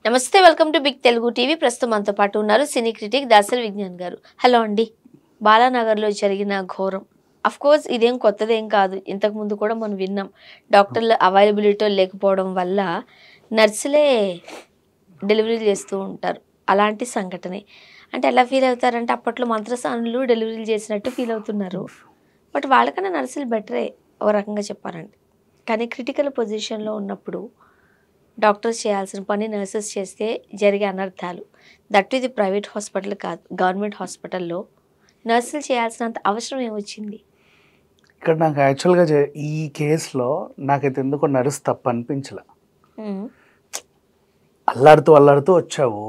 నమస్తే, welcome to big Telugu TV. ప్రస్తుతం మనతో పాటు ఉన్నారు సినీ క్రిటిక్ దాసరి విజ్ఞాన్ గారు. హలో అండి. బాలానగర్లో జరిగిన ఘోరం, అఫ్ కోర్స్ ఇదేం కొత్తదేం కాదు, ఇంతకు ముందు కూడా మనం విన్నాం. డాక్టర్లు అవైలబిలిటీ లేకపోవడం వల్ల నర్సులే డెలివరీలు చేస్తూ ఉంటారు. అలాంటి సంఘటనే. అంటే ఎలా ఫీల్ అవుతారంటే అప్పట్లో మంత్రసానులు డెలివరీలు చేసినట్టు ఫీల్ అవుతున్నారు. బట్ వాళ్ళకన్నా నర్సులు బెటరే ఓ రకంగా చెప్పారండి. కానీ క్రిటికల్ పొజిషన్లో ఉన్నప్పుడు డాక్టర్స్ చేయాల్సిన పని నర్సెస్ చేస్తే జరిగే అనర్థాలు, దట్టు ఇది ప్రైవేట్ హాస్పిటల్ కాదు, గవర్నమెంట్ హాస్పిటల్లో నర్సులు చేయాల్సినంత అవసరం ఏమొచ్చింది? ఇక్కడ నాకు యాక్చువల్గా ఈ కేసులో నాకైతే ఎందుకో నర్స్ తప్పు అనిపించలే. అల్లాడుతూ వచ్చావు,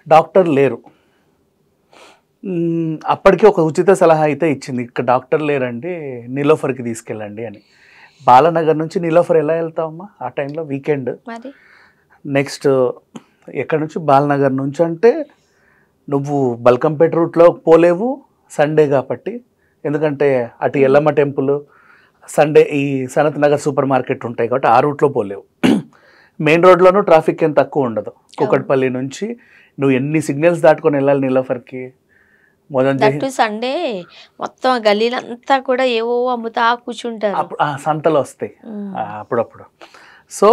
డాక్టర్ లేరు. అప్పటికి ఒక ఉచిత సలహా అయితే ఇచ్చింది, ఇక్కడ డాక్టర్ లేరండి, నీలోఫర్కి తీసుకెళ్ళండి అని. బాలానగర్ నుంచి నీలోఫర్ ఎలా వెళ్తావమ్మా ఆ టైంలో? వీకెండ్. నెక్స్ట్ ఎక్కడి నుంచి? బాలానగర్ నుంచి అంటే నువ్వు బల్కంపేట రూట్లో పోలేవు, సండే కాబట్టి. ఎందుకంటే అటు ఎల్లమ్మ టెంపుల్, సండే ఈ సనత్ నగర్ సూపర్ మార్కెట్ ఉంటాయి కాబట్టి ఆ రూట్లో పోలేవు. మెయిన్ రోడ్లోనూ ట్రాఫిక్ ఏం తక్కువ ఉండదు. కూకట్పల్లి నుంచి నువ్వు ఎన్ని సిగ్నల్స్ దాటుకొని వెళ్ళాలి నీలోఫర్కి? సండే మొత్తం గల్లీలంతా కూడా ఏవో అమ్ముతా కూర్చుంటారు. సంతలు వస్తాయి అప్పుడప్పుడు. సో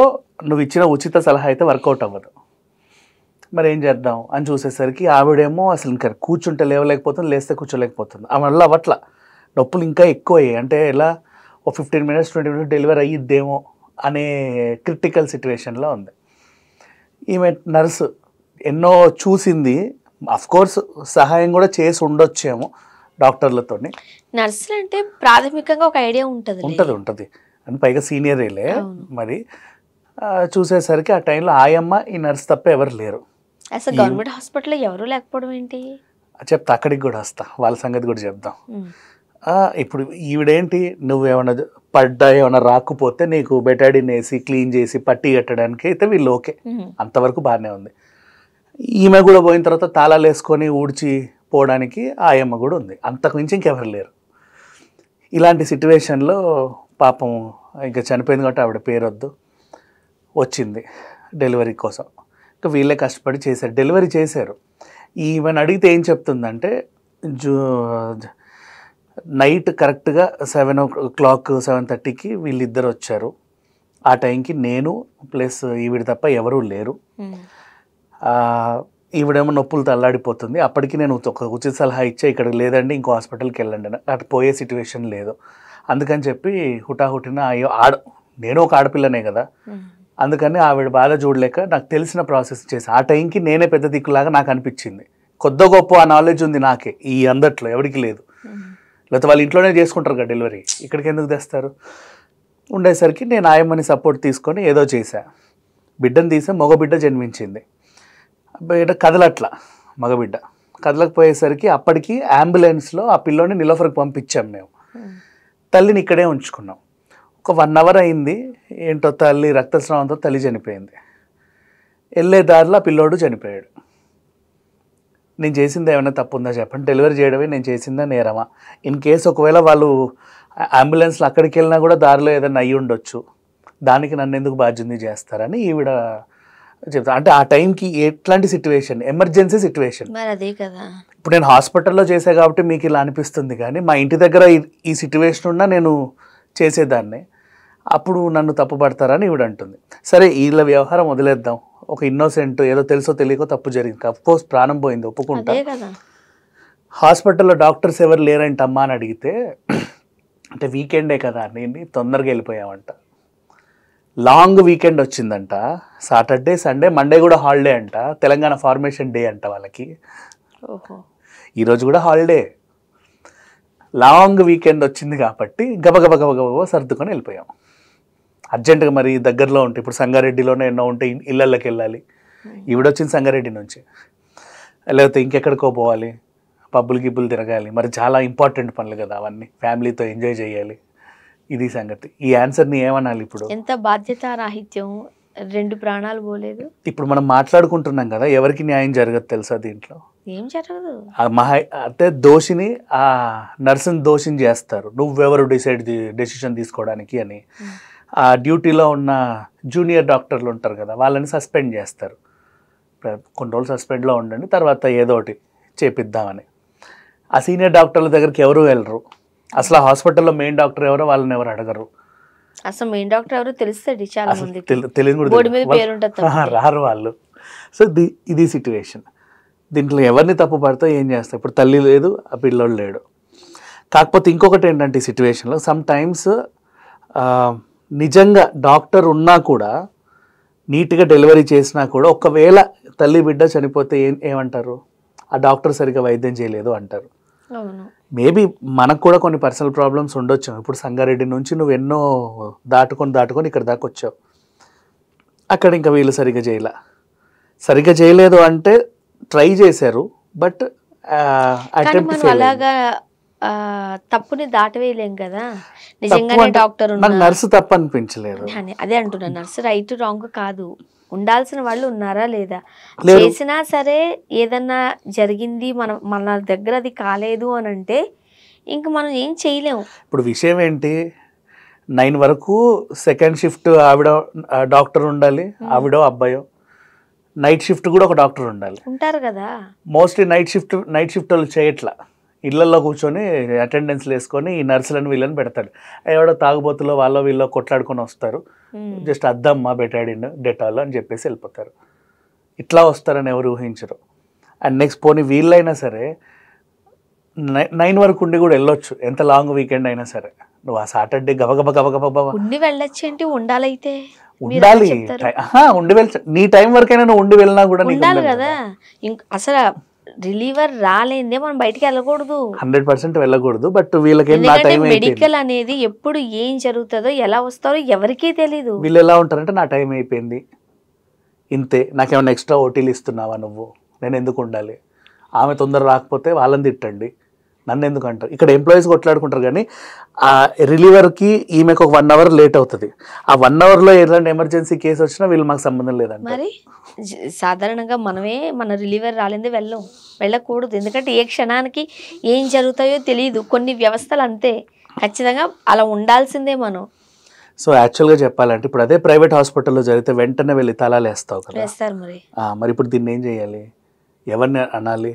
నువ్వు ఇచ్చిన ఉచిత సలహా అయితే వర్కౌట్ అవ్వదు. మరి ఏం చేద్దాం అని చూసేసరికి ఆవిడేమో అసలు ఇంకా కూర్చుంటే లేవలేకపోతుంది, లేస్తే కూర్చోలేకపోతుంది. వల్ల అవట్ల నొప్పులు ఇంకా ఎక్కువ అయ్యాయి. అంటే ఎలా ఓ 15 minutes 20 minutes డెలివరీ అయ్యిద్దేమో అనే క్రిటికల్ సిచ్యువేషన్లో ఉంది. ఈమె నర్సు ఎన్నో చూసింది, కోర్స్ సహాయం కూడా చేసి ఉండొచ్చేమో డాక్టర్లతో. నర్సులు అంటే ప్రాథమికంగా ఒక ఐడియా ఉంటుంది అని పైగా సీనియరేలే. మరి చూసేసరికి ఆ టైంలో ఆయమ్మ ఈ నర్స్ తప్ప ఎవరు లేరు. అసలు గవర్నమెంట్ హాస్పిటల్లో ఎవరు లేకపోవడం ఏంటి చెప్తా, అక్కడికి కూడా వస్తా, వాళ్ళ సంగతి కూడా చెప్దాం. ఇప్పుడు ఈవిడేంటి, నువ్వు ఏమైనా రాకపోతే నీకు బెటాడిన్ వేసి క్లీన్ చేసి పట్టి కట్టడానికి అయితే వీళ్ళు ఓకే, అంతవరకు బాగానే ఉంది. ఈమె కూడా పోయిన తర్వాత తాళాలు వేసుకొని ఊడ్చి పోవడానికి ఆయమ్మ కూడా ఉంది, అంతకు మించి ఇంకెవరు లేరు. ఇలాంటి సిచ్యువేషన్లో పాపం ఇంకా చనిపోయింది కాబట్టి ఆవిడ పేరొద్దు, వచ్చింది డెలివరీ కోసం. ఇంకా వీళ్ళే కష్టపడి చేశారు, డెలివరీ చేశారు. ఈమెను అడిగితే ఏం చెప్తుందంటే, నైట్ కరెక్ట్గా 7 o'clock 7:30కి వీళ్ళిద్దరు వచ్చారు. ఆ టైంకి నేను ప్లస్ ఈవిడ తప్ప ఎవరూ లేరు. ఈవిడేమో నొప్పులతో అల్లాడిపోతుంది. అప్పటికి నేను ఒక ఉచిత సలహా ఇచ్చా, ఇక్కడ లేదండి ఇంకో హాస్పిటల్కి వెళ్ళండి అని. అటు పోయే సిచ్యువేషన్ లేదు. అందుకని చెప్పి హుటాహుటిన అయ్యో నేను ఒక ఆడపిల్లనే కదా, అందుకని ఆవిడ బాధ చూడలేక నాకు తెలిసిన ప్రాసెస్ చేసి ఆ టైంకి నేనే పెద్ద దిక్కులాగా నాకు అనిపించింది. కొద్ది గొప్ప ఆ నాలెడ్జ్ ఉంది నాకే, ఈ అందట్లో ఎవరికి లేదు. లేకపోతే వాళ్ళు ఇంట్లోనే చేసుకుంటారు కదా డెలివరీ, ఇక్కడికి ఎందుకు తెస్తారు? ఉండేసరికి నేను ఆయమ్మని సపోర్ట్ తీసుకొని ఏదో చేశా. బిడ్డను తీసా, మగబిడ్డ జన్మించింది. బిడ్డ కదలట్లా, మగబిడ్డ కదలకపోయేసరికి అప్పటికి అంబులెన్స్లో ఆ పిల్లోని నీలోఫర్కి పంపించాం మేము. తల్లిని ఇక్కడే ఉంచుకున్నాం. ఒక 1 hour అయింది, ఏంటో తల్లి రక్తస్రావంతో తల్లి చనిపోయింది. వెళ్ళే దారిలో ఆ పిల్లోడు చనిపోయాడు. నేను చేసిందా ఏమైనా తప్పు ఉందా చెప్పండి? డెలివరీ చేయడమే నేను చేసిందా నేరమా? ఇన్ కేసు ఒకవేళ వాళ్ళు అంబులెన్స్లో అక్కడికి వెళ్ళినా కూడా దారిలో ఏదైనా అయ్యి ఉండొచ్చు, దానికి నన్ను ఎందుకు బాధ్యత చేస్తారని ఈవిడ చెప్తా. అంటే ఆ టైంకి ఎట్లాంటి సిచ్యువేషన్, ఎమర్జెన్సీ సిచ్యువేషన్. అదే కదా. ఇప్పుడు నేను హాస్పిటల్లో చేసా కాబట్టి మీకు ఇలా అనిపిస్తుంది, కానీ మా ఇంటి దగ్గర ఈ సిచ్యువేషన్ ఉన్నా నేను చేసేదాన్ని, అప్పుడు నన్ను తప్పుపడతారని ఈవిడ అంటుంది. సరే వీళ్ళ వ్యవహారం వదిలేద్దాం, ఒక ఇన్నోసెంట్ ఏదో తెలుసో తెలియకో తప్పు జరిగింది, అఫ్కోర్స్ ప్రాణం పోయింది, ఒప్పుకుంటా. హాస్పిటల్లో డాక్టర్స్ ఎవరు లేరంటమ్మా అని అడిగితే, అంటే వీకెండే కదా నేను తొందరగా వెళ్ళిపోయామంట. లాంగ్ వీకెండ్ వచ్చిందంట, సాటర్డే సండే మండే కూడా హాలిడే అంట, తెలంగాణ ఫార్మేషన్ డే అంట వాళ్ళకి. ఈరోజు కూడా హాలిడే. లాంగ్ వీకెండ్ వచ్చింది కాబట్టి గబగబ సర్దుకొని వెళ్ళిపోయాం అర్జెంటుగా. మరి దగ్గరలో ఉంటే ఇప్పుడు సంగారెడ్డిలోనే ఎన్నో ఉంటే ఇళ్ళకి వెళ్ళాలి, ఈవిడొచ్చింది సంగారెడ్డి నుంచి, లేకపోతే ఇంకెక్కడికో పోవాలి, పబ్బులు గిబ్బులు తిరగాలి, మరి చాలా ఇంపార్టెంట్ పనులు కదా అవన్నీ, ఫ్యామిలీతో ఎంజాయ్ చేయాలి. ఇది సంగతి. ఈ ఆన్సర్ని ఏమనాలి? ఇప్పుడు ఎంత బాధ్యత రాహిత్యం, 2 ప్రాణాలు పోలేదు. ఇప్పుడు మనం మాట్లాడుకుంటున్నాం కదా, ఎవరికి న్యాయం జరగదు తెలుసా దీంట్లో? ఏం జరగదు. అంటే దోషిని ఆ నర్సుని దోషిని చేస్తారు, నువ్వెవరు డెసిషన్ తీసుకోవడానికి అని. ఆ డ్యూటీలో ఉన్న జూనియర్ డాక్టర్లు ఉంటారు కదా, వాళ్ళని సస్పెండ్ చేస్తారు. కొన్ని రోజులు సస్పెండ్లో ఉండండి, తర్వాత ఏదో ఒకటి చేపిద్దామని. ఆ సీనియర్ డాక్టర్ల దగ్గరికి ఎవరు వెళ్ళరు. అసలు ఆ హాస్పిటల్లో మెయిన్ డాక్టర్ ఎవరో వాళ్ళని ఎవరు అడగరు. అసలు మెయిన్ డాక్టర్ ఎవరో తెలుస్తుంది చాలా అసలు మందికి, తెలియదు కూడా బోర్డు మీద తెలియదు. పేరు ఉంటుంది తప్పితే. రారు వాళ్ళు. సో ఇది సిట్యువేషన్. దీంట్లో ఎవరిని తప్పు పడితే ఏం చేస్తాం? ఇప్పుడు తల్లి లేదు, ఆ పిల్లోడు లేడు. కాకపోతే ఇంకొకటి ఏంటంటే ఈ సిట్యువేషన్లో సమ్ టైమ్స్ నిజంగా డాక్టర్ ఉన్నా కూడా, నీట్గా డెలివరీ చేసినా కూడా, ఒకవేళ తల్లి బిడ్డ చనిపోతే ఏమంటారు? ఆ డాక్టర్ సరిగ్గా వైద్యం చేయలేదు అంటారు. అవును. మేబీ మనకు కూడా కొన్ని పర్సనల్ ప్రాబ్లమ్స్ ఉండొచ్చు. ఇప్పుడు సంగారెడ్డి నుంచి నువ్వు ఎన్నో దాటుకొని ఇక్కడ దాకా వచ్చావు. అక్కడ ఇంకా వీళ్ళు సరిగ్గా చేయలేదు అంటే ట్రై చేశారు, బట్ అటెంప్ట్ ఫెయిల్. అలాగా తప్పుని దాటవేయలేం కదా. నిజంగానే డాక్టర్ నాకు నర్సు తప్పు అనిపించలేదు. అదే అంటున్నా, నర్సు రైట్ రాంగ్ కాదు, ఉండాల్సిన వాళ్ళు ఉన్నారా లేదా, చేసినా సరే ఏదన్నా జరిగింది మన దగ్గర అది కాలేదు అని అంటే ఇంక మనం ఏం చేయలేము. ఇప్పుడు విషయం ఏంటి, 9 వరకు సెకండ్ షిఫ్ట్ ఆవిడ డాక్టర్ ఉండాలి, ఆవిడో అబ్బాయో. నైట్ షిఫ్ట్ కూడా ఒక డాక్టర్ ఉండాలి, ఉంటారు కదా. మోస్ట్లీ నైట్ షిఫ్ట్ వాళ్ళు చేయట్లా. ఇళ్లలో కూర్చొని అటెండెన్స్లు వేసుకొని ఈ నర్సులను వీళ్ళని పెడతాడు. ఎవడో తాగుబోతులో వాళ్ళో వీళ్ళో కొట్లాడుకొని వస్తారు, జస్ట్ అద్దమ్మా బెటాడిన్ డెటాల్ అని చెప్పేసి వెళ్ళిపోతారు. ఇట్లా వస్తారని ఎవరు ఊహించరు. అండ్ నెక్స్ట్ పోనీ వీళ్ళైనా సరే 9 వరకు ఉండి కూడా వెళ్ళొచ్చు, ఎంత లాంగ్ వీకెండ్ అయినా సరే. నువ్వు ఆ సాటర్డే గబగబా ఉండి వెళ్ళొచ్చు ఏంటి, ఉండాలైతే ఉండాలి. ఉండి వెళ్ళ నీ టైం వరకైనా నువ్వు ఉండి వెళ్ళినా కూడా ఉండాలి కదా. అసలు రిలీవర్ రాలేదే మనం బయటికి వెళ్ళకూడదు, 100% వెళ్ళకూడదు. బట్ వీళ్ళకి మెడికల్ అనేది ఎప్పుడు ఏం జరుగుతుందో ఎలా వస్తారో ఎవరికీ తెలీదు. వీళ్ళు ఎలా ఉంటారంటే నా టైం అయిపోయింది ఇంతే, నాకేమైనా ఎక్స్ట్రా ఓటీలు ఇస్తున్నావా నువ్వు, నేను ఎందుకు ఉండాలి? ఆమె తొందర రాకపోతే వాళ్ళని తిట్టండి, నన్ను ఎందుకు అంటారు? ఇక్కడ ఎంప్లాయీస్ కొట్లాడుకుంటారు, కానీ ఆ రిలీవర్కి ఈమెకు ఒక 1 అవర్ లేట్ అవుతుంది. ఆ 1 అవర్లో ఏదైనా ఎమర్జెన్సీ కేసు వచ్చినా వీళ్ళు మాకు సంబంధం లేదంట. మరి సాధారణంగా మన రిలీవర్ రాలేదే వెళ్ళకూడదు, ఎందుకంటే ఏ క్షణానికి ఏం జరుగుతాయో తెలియదు. కొన్ని వ్యవస్థలు అంతే, ఖచ్చితంగా అలా ఉండాల్సిందే మనం. సో యాక్చువల్గా చెప్పాలంటే ఇప్పుడు అదే ప్రైవేట్ హాస్పిటల్లో జరిగితే వెంటనే వెళ్ళి తలాలు వేస్తావు కదా. వేస్తారు మరి ఇప్పుడు దీన్ని ఏం చేయాలి? ఎవరిని అనాలి?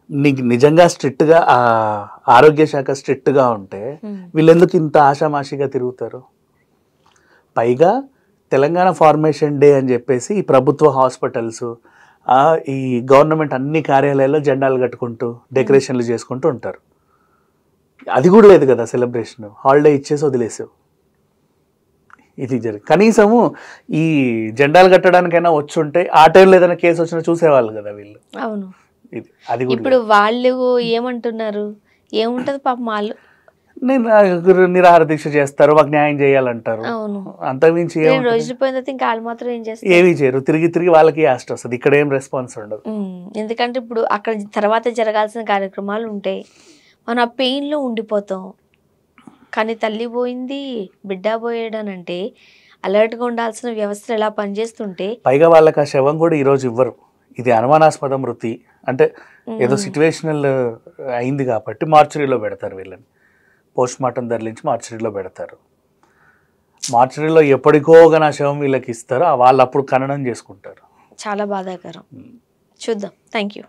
నీకు నిజంగా స్ట్రిక్ట్గా ఆరోగ్య శాఖ స్ట్రిక్ట్గా ఉంటే వీళ్ళెందుకు ఇంత ఆషామాషిగా తిరుగుతారు? పైగా తెలంగాణ ఫార్మేషన్ డే అని చెప్పేసి ఈ ప్రభుత్వ హాస్పిటల్స్, ఈ గవర్నమెంట్ అన్ని కార్యాలయాల్లో జెండాలు కట్టుకుంటూ డెకరేషన్లు చేసుకుంటూ ఉంటారు. అది కూడా లేదు కదా సెలబ్రేషన్, హాలిడే ఇచ్చేసి వదిలేసావు. ఇది కనీసము ఈ జెండాలు కట్టడానికైనా వచ్చుంటే ఆ టైంలో ఏదైనా కేసు వచ్చినా చూసేవాళ్ళు కదా వీళ్ళు. అవును. అది ఇప్పుడు వాళ్ళు ఏమంటున్నారు, ఏముంటది పాపం వాళ్ళు నేను నిరాహార దీక్ష చేస్తారు, మాకు న్యాయం చేయాలంటారు. అంతకుమించి ఏమీ చేయరు. తిరిగి వాళ్ళకి ఆస్ట్ వస్తుంది, ఇక్కడ ఏం రెస్పాన్స్ ఉండదు. ఎందుకంటే ఇప్పుడు అక్కడ తర్వాత జరగాల్సిన కార్యక్రమాలు ఉంటాయి, మనం ఆ పెయిన్ లో ఉండిపోతాం. కానీ తల్లి పోయింది, బిడ్డ పోయాడనంటే అలర్ట్ గా ఉండాల్సిన వ్యవస్థలు ఎలా పనిచేస్తుంటే, పైగా వాళ్ళకి ఆ శవం కూడా ఈరోజు ఇవ్వరు. ఇది అనుమానాస్పద మృతి అంటే ఏదో సిచ్యువేషనల్ అయింది కాబట్టి మార్చురీలో పెడతారు వీళ్ళని. పోస్ట్ మార్టం తరలించి మార్చురీలో పెడతారు. మార్చురీలో ఎప్పటికోగా నా శవం వీళ్ళకి ఇస్తారు, వాళ్ళు అప్పుడు ఖననం చేసుకుంటారు. చాలా బాధాకరం. చూద్దాం. Thank you.